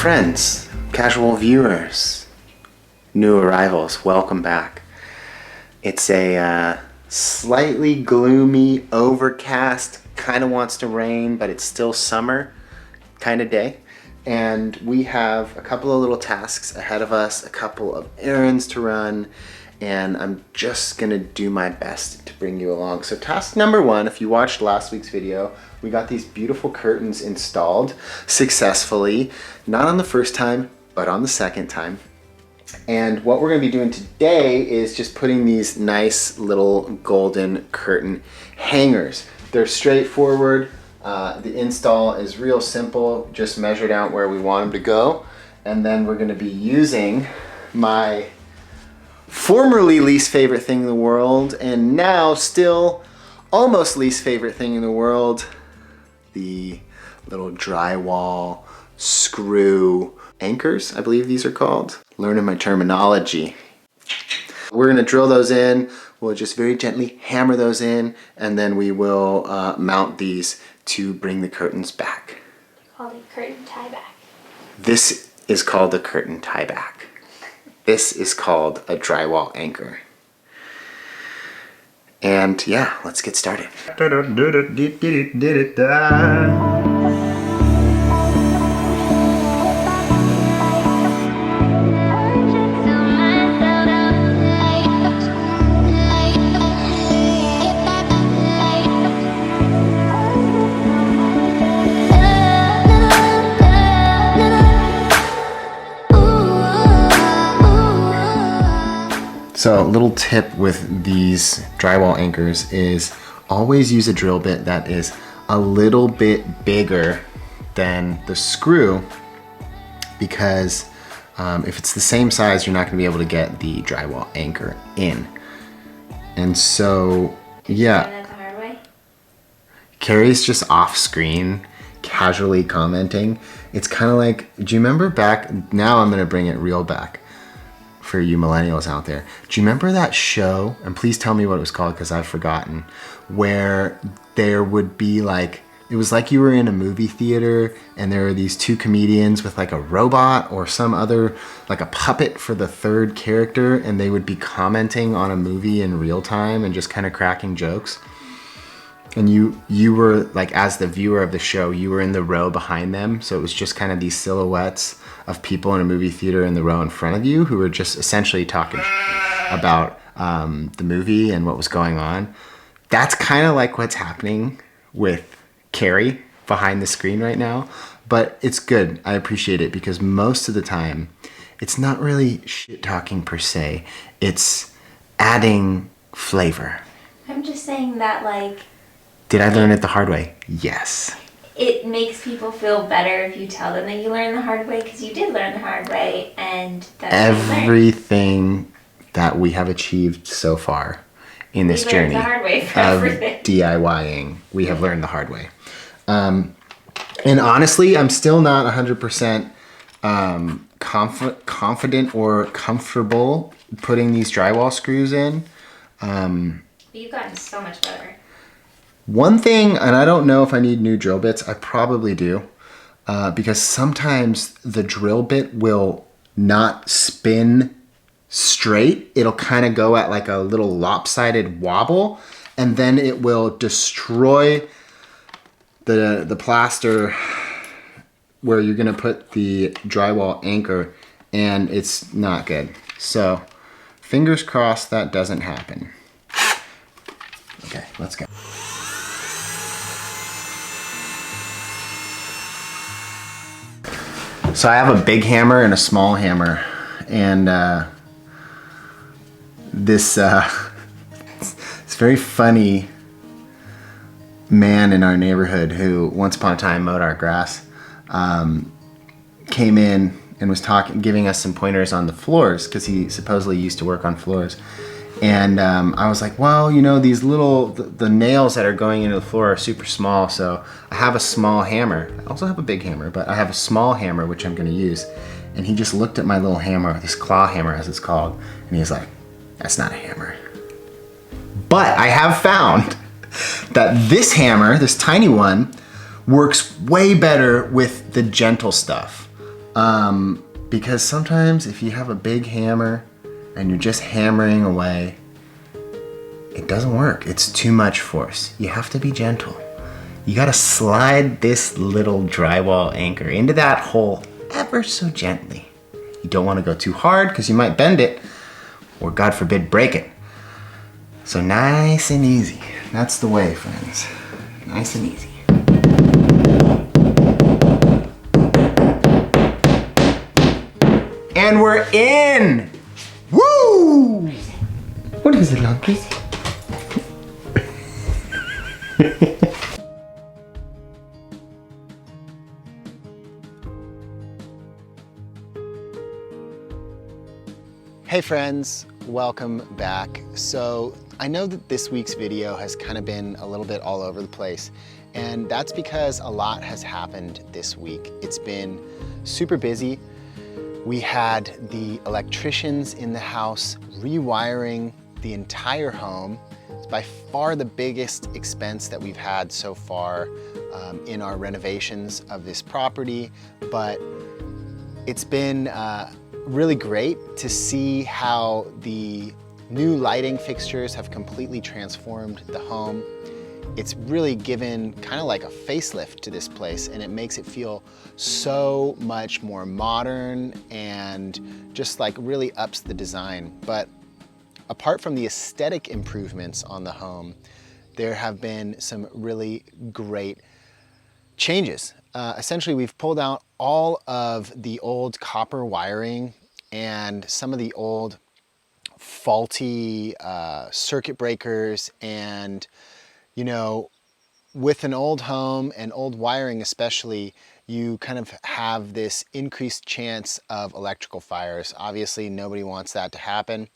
Friends, casual viewers, new arrivals, welcome back. It's a slightly gloomy, overcast, kind of wants to rain, but it's still summer kind of day. And we have a couple of little tasks ahead of us, a couple of errands to run, and I'm just gonna do my best to bring you along. So task number one, if you watched last week's video, we got these beautiful curtains installed successfully, not on the first time, but on the second time. And what we're gonna be doing today is just putting these nice little golden curtain hangers. They're straightforward. The install is real simple, just measured out where we want them to go. And then we're gonna be using my formerly least favorite thing in the world, and now still almost least favorite thing in the world, the little drywall screw anchors, I believe these are called. Learning my terminology. We're gonna drill those in. We'll just very gently hammer those in, and then we will mount these to bring the curtains back. Called a curtain tie back. This is called a curtain tie back. This is called a drywall anchor. And yeah, let's get started. So a little tip with these drywall anchors is always use a drill bit that is a little bit bigger than the screw, because if it's the same size, you're not gonna be able to get the drywall anchor in. And so, yeah. Learn that the hard way? Carrie's just off screen, casually commenting. It's kind of like, do you remember back, now I'm gonna bring it real back for you millennials out there. Do you remember that show, and please tell me what it was called because I've forgotten, where there would be like, it was like you were in a movie theater and there were these two comedians with like a robot or some other, like a puppet for the third character, and they would be commenting on a movie in real time and just kind of cracking jokes. And you were like, as the viewer of the show, you were in the row behind them. So it was just kind of these silhouettes of people in a movie theater in the row in front of you who were just essentially talking about the movie and what was going on. That's kind of like what's happening with Carrie behind the screen right now, but it's good. I appreciate it because most of the time it's not really shit talking per se. It's adding flavor. I'm just saying that, like... Did I learn it the hard way? Yes. It makes people feel better if you tell them that you learned the hard way, because you did learn the hard way, and that's everything that we have achieved so far in this journey the hard way for of everything. DIYing, we have learned the hard way. And honestly, I'm still not 100% confident or comfortable putting these drywall screws in. You've gotten so much better. One thing, and I don't know if I need new drill bits, I probably do, because sometimes the drill bit will not spin straight. It'll kind of go at like a little lopsided wobble, and then it will destroy the plaster where you're gonna put the drywall anchor, and it's not good. So fingers crossed that doesn't happen. Okay, let's go. So I have a big hammer and a small hammer, and this very funny man in our neighborhood who once upon a time mowed our grass came in and was giving us some pointers on the floors, because he supposedly used to work on floors. And I was like, well, you know, these the nails that are going into the floor are super small, so I have a small hammer. I also have a big hammer, but I have a small hammer, which I'm gonna use. And he just looked at my little hammer, this claw hammer as it's called, and he's like, that's not a hammer. But I have found that this hammer, this tiny one, works way better with the gentle stuff. Because sometimes if you have a big hammer and you're just hammering away, it doesn't work. It's too much force. You have to be gentle. You gotta slide this little drywall anchor into that hole ever so gently. You don't wanna go too hard because you might bend it or, God forbid, break it. So nice and easy. That's the way, friends. Nice and easy. And we're in! Woo! What is it, Lucky? Hey friends, welcome back. So I know that this week's video has kind of been a little bit all over the place, and that's because a lot has happened this week. It's been super busy. We had the electricians in the house rewiring the entire home. It's by far the biggest expense that we've had so far in our renovations of this property, but it's been really great to see how the new lighting fixtures have completely transformed the home. It's really given kind of like a facelift to this place, and it makes it feel so much more modern and just like really ups the design. But apart from the aesthetic improvements on the home, there have been some really great changes. Essentially, we've pulled out all of the old copper wiring and some of the old faulty circuit breakers. And you know, with an old home and old wiring especially, you kind of have this increased chance of electrical fires. Obviously, nobody wants that to happen.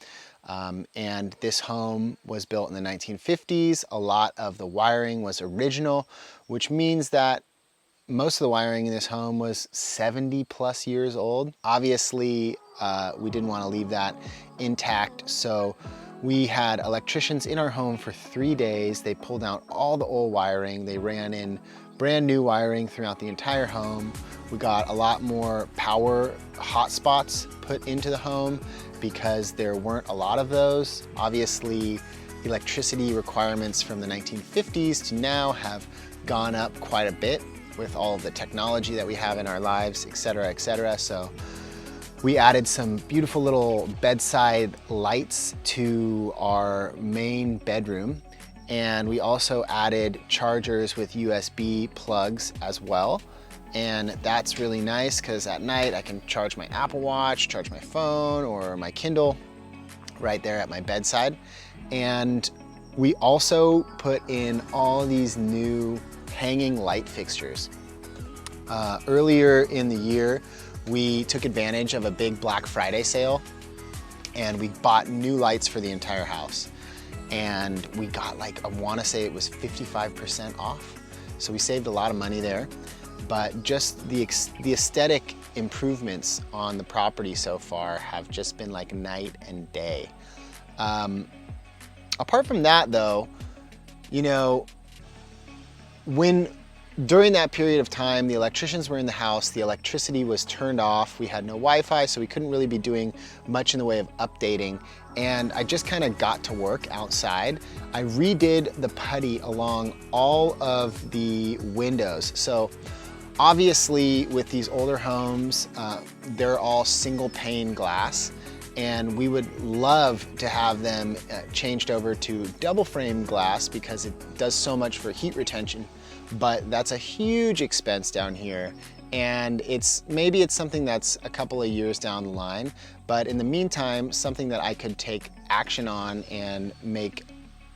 And this home was built in the 1950s. A lot of the wiring was original, which means that most of the wiring in this home was 70 plus years old. Obviously, we didn't want to leave that intact, so we had electricians in our home for 3 days. They pulled out all the old wiring. They ran in brand new wiring throughout the entire home. We got a lot more power hotspots put into the home because there weren't a lot of those. Obviously, electricity requirements from the 1950s to now have gone up quite a bit with all of the technology that we have in our lives, et cetera, et cetera. So we added some beautiful little bedside lights to our main bedroom. And we also added chargers with USB plugs as well. And that's really nice because at night I can charge my Apple Watch, charge my phone or my Kindle right there at my bedside. And we also put in all these new hanging light fixtures. Earlier in the year, we took advantage of a big Black Friday sale and we bought new lights for the entire house. And we got like, I wanna say it was 55% off. So we saved a lot of money there. But just the aesthetic improvements on the property so far have just been like night and day. Apart from that though, you know, during that period of time, the electricians were in the house, the electricity was turned off, we had no Wi-Fi, so we couldn't really be doing much in the way of updating. And I just kind of got to work outside. I redid the putty along all of the windows. So obviously with these older homes, they're all single pane glass. And we would love to have them changed over to double frame glass because it does so much for heat retention. But that's a huge expense down here, and maybe it's something that's a couple of years down the line, but in the meantime, something that I could take action on and make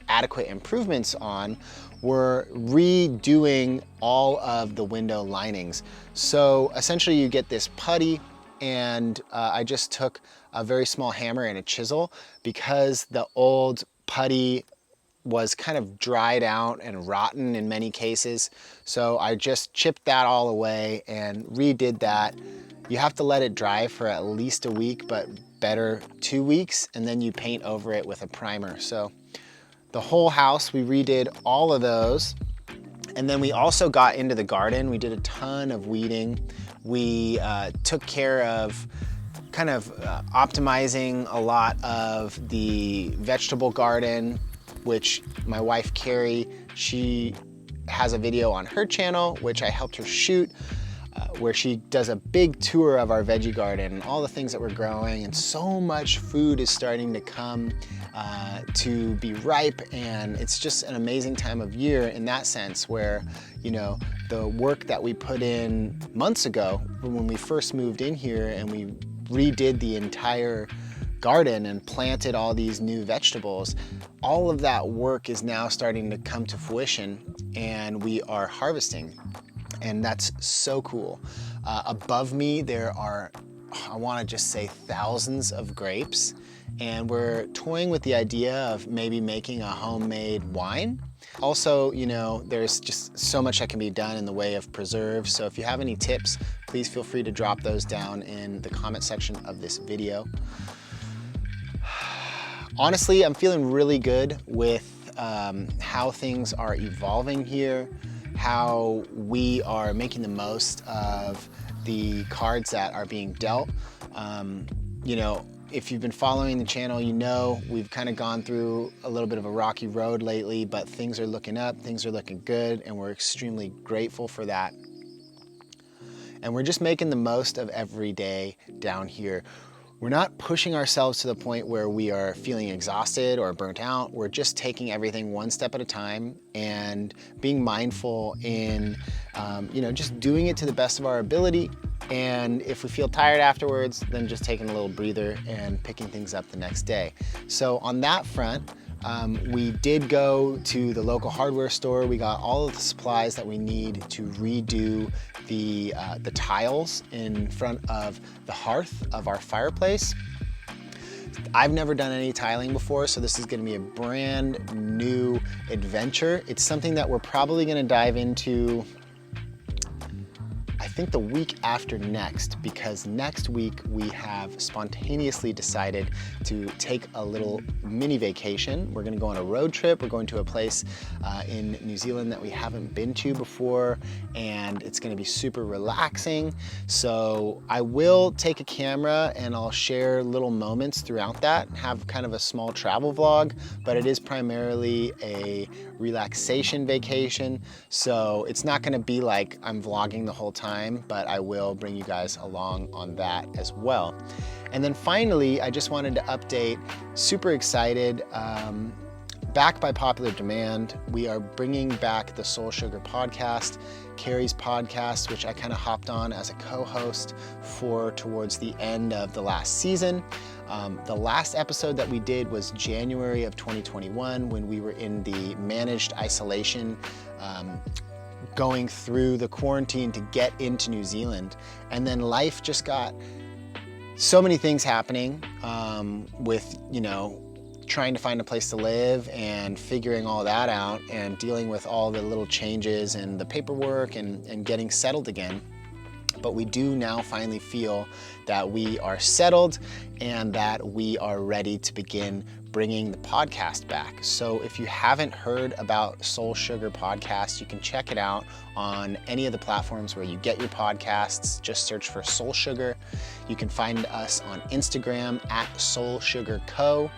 adequate improvements on were redoing all of the window linings. So essentially you get this putty, and I just took a very small hammer and a chisel because the old putty was kind of dried out and rotten in many cases. So I just chipped that all away and redid that. You have to let it dry for at least a week, but better 2 weeks, and then you paint over it with a primer. So the whole house, we redid all of those. And then we also got into the garden. We did a ton of weeding. We took care of kind of optimizing a lot of the vegetable garden, which my wife Carrie, she has a video on her channel, which I helped her shoot, where she does a big tour of our veggie garden and all the things that we're growing, and so much food is starting to come to be ripe, and it's just an amazing time of year in that sense, where, you know, the work that we put in months ago when we first moved in here and we redid the entire garden and planted all these new vegetables, all of that work is now starting to come to fruition and we are harvesting. And that's so cool. Above me, there are, I want to just say, thousands of grapes. And we're toying with the idea of maybe making a homemade wine. Also, you know, there's just so much that can be done in the way of preserves. So if you have any tips, please feel free to drop those down in the comment section of this video. Honestly, I'm feeling really good with how things are evolving here, how we are making the most of the cards that are being dealt. You know, if you've been following the channel, you know we've kind of gone through a little bit of a rocky road lately, but things are looking up, things are looking good, and we're extremely grateful for that. And we're just making the most of every day down here. We're not pushing ourselves to the point where we are feeling exhausted or burnt out. We're just taking everything one step at a time and being mindful in, you know, just doing it to the best of our ability. And if we feel tired afterwards, then just taking a little breather and picking things up the next day. So on that front, we did go to the local hardware store. We got all of the supplies that we need to redo the tiles in front of the hearth of our fireplace. I've never done any tiling before, so this is going to be a brand new adventure. It's something that we're probably going to dive into, I think, the week after next, because next week we have spontaneously decided to take a little mini vacation. We're gonna go on a road trip. We're going to a place in New Zealand that we haven't been to before, and it's gonna be super relaxing. So I will take a camera and I'll share little moments throughout that, have kind of a small travel vlog, but it is primarily a relaxation vacation. So it's not gonna be like I'm vlogging the whole time, but I will bring you guys along on that as well. And then finally, I just wanted to update, super excited, back by popular demand, we are bringing back the Soul Sugar podcast, Carrie's podcast, which I kind of hopped on as a co-host for towards the end of the last season. The last episode that we did was January of 2021, when we were in the managed isolation, going through the quarantine to get into New Zealand. And then life just got so many things happening, with, you know, trying to find a place to live and figuring all that out and dealing with all the little changes and the paperwork and getting settled again. But we do now finally feel that we are settled and that we are ready to begin bringing the podcast back. So if you haven't heard about Soul Sugar Podcast, you can check it out on any of the platforms where you get your podcasts. Just search for Soul Sugar. You can find us on Instagram at Soul Sugar Co.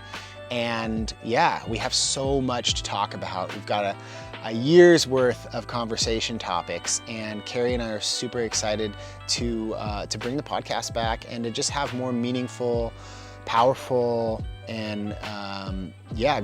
And yeah, we have so much to talk about. We've got a year's worth of conversation topics, and Carrie and I are super excited to bring the podcast back and to just have more meaningful, powerful, and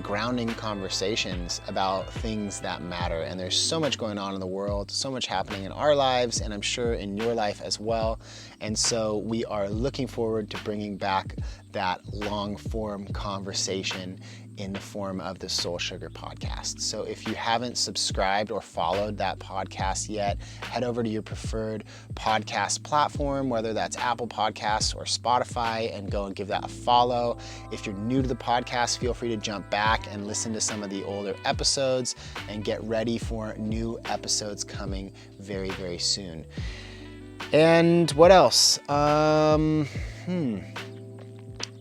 grounding conversations about things that matter. And there's so much going on in the world, so much happening in our lives, and I'm sure in your life as well. And so we are looking forward to bringing back that long form conversation in the form of the Soul Sugar podcast. So if you haven't subscribed or followed that podcast yet, head over to your preferred podcast platform, whether that's Apple Podcasts or Spotify, and go and give that a follow. If you're new to the podcast, feel free to jump back and listen to some of the older episodes and get ready for new episodes coming very, very soon. And what else?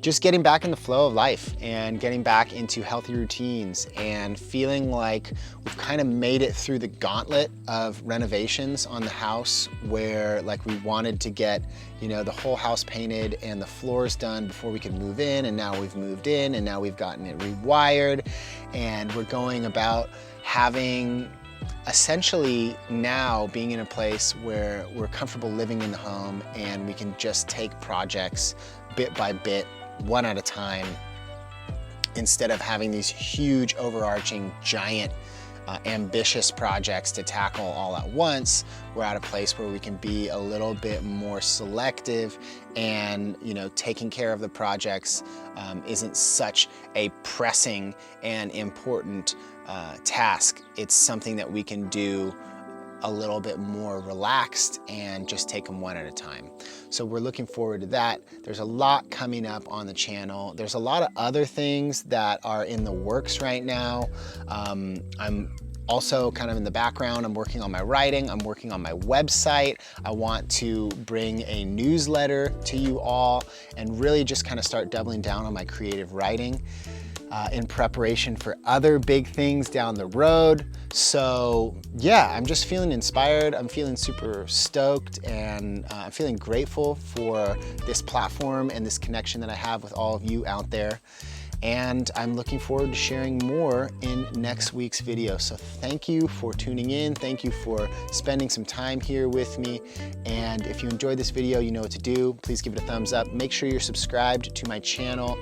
just getting back in the flow of life and getting back into healthy routines and feeling like we've kind of made it through the gauntlet of renovations on the house, where like we wanted to get, you know, the whole house painted and the floors done before we could move in, and now we've moved in and now we've gotten it rewired, and we're going about having essentially now being in a place where we're comfortable living in the home and we can just take projects bit by bit, one at a time, instead of having these huge overarching giant ambitious projects to tackle all at once. We're at a place where we can be a little bit more selective, and you know, taking care of the projects isn't such a pressing and important task. It's something that we can do a little bit more relaxed and just take them one at a time. So we're looking forward to that. There's a lot coming up on the channel. There's a lot of other things that are in the works right now. I'm also kind of in the background, I'm working on my writing, I'm working on my website. I want to bring a newsletter to you all and really just kind of start doubling down on my creative writing in preparation for other big things down the road. So yeah, I'm just feeling inspired. I'm feeling super stoked, and I'm feeling grateful for this platform and this connection that I have with all of you out there. And I'm looking forward to sharing more in next week's video. So thank you for tuning in. Thank you for spending some time here with me. And if you enjoyed this video, you know what to do. Please give it a thumbs up. Make sure you're subscribed to my channel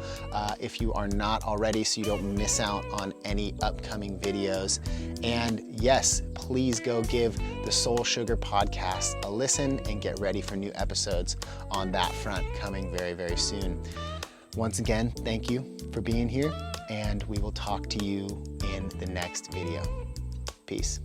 if you are not already, so you don't miss out on any upcoming videos. And yes, please go give the Soul Sugar podcast a listen and get ready for new episodes on that front coming very, very soon. Once again, thank you for being here, and we will talk to you in the next video. Peace.